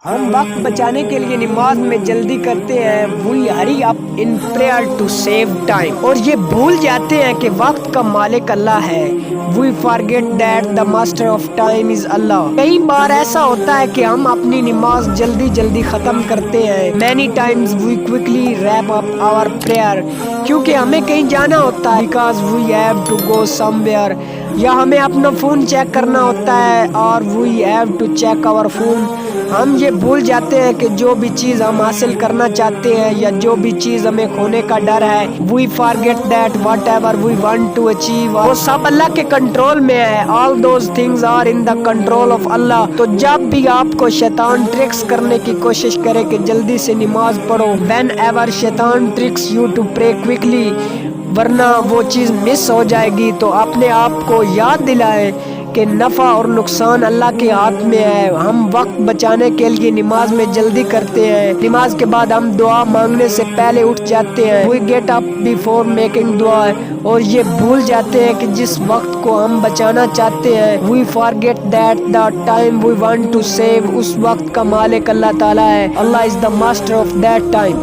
ہم وقت بچانے کے لیے نماز میں جلدی کرتے ہیں we hurry up in prayer to save time, اور یہ بھول جاتے ہیں کہ وقت کا مالک اللہ ہے۔ We forget that the master of time is Allah. کئی بار ایسا ہوتا ہے کہ ہم اپنی نماز جلدی جلدی ختم کرتے ہیں۔ Many times we quickly wrap up our prayer, کیونکہ ہمیں کہیں جانا ہوتا ہے، because we have to go somewhere, یا ہمیں اپنا فون چیک کرنا ہوتا ہے، اور we have to check our phone. ہم یہ بھول جاتے ہیں کہ جو بھی چیز ہم حاصل کرنا چاہتے ہیں یا جو بھی چیز ہمیں کھونے کا ڈر ہے، we forget that whatever we want to achieve, وہ سب اللہ کے کنٹرول میں ہے۔ All those things are in the control of Allah. تو جب بھی آپ کو شیطان ٹرکس کرنے کی کوشش کرے کہ جلدی سے نماز پڑھو، وین ایور شیطان tricks you to pray quickly, ورنہ وہ چیز مس ہو جائے گی، تو اپنے آپ کو یاد دلائیں کہ نفع اور نقصان اللہ کے ہاتھ میں ہے۔ ہم وقت بچانے کے لیے نماز میں جلدی کرتے ہیں، نماز کے بعد ہم دعا مانگنے سے پہلے اٹھ جاتے ہیں، we get up before making دعا، اور یہ بھول جاتے ہیں کہ جس وقت کو ہم بچانا چاہتے ہیں، we forget that the time we want to save, اس وقت کا مالک اللہ تعالیٰ ہے۔ Allah is the master of that time.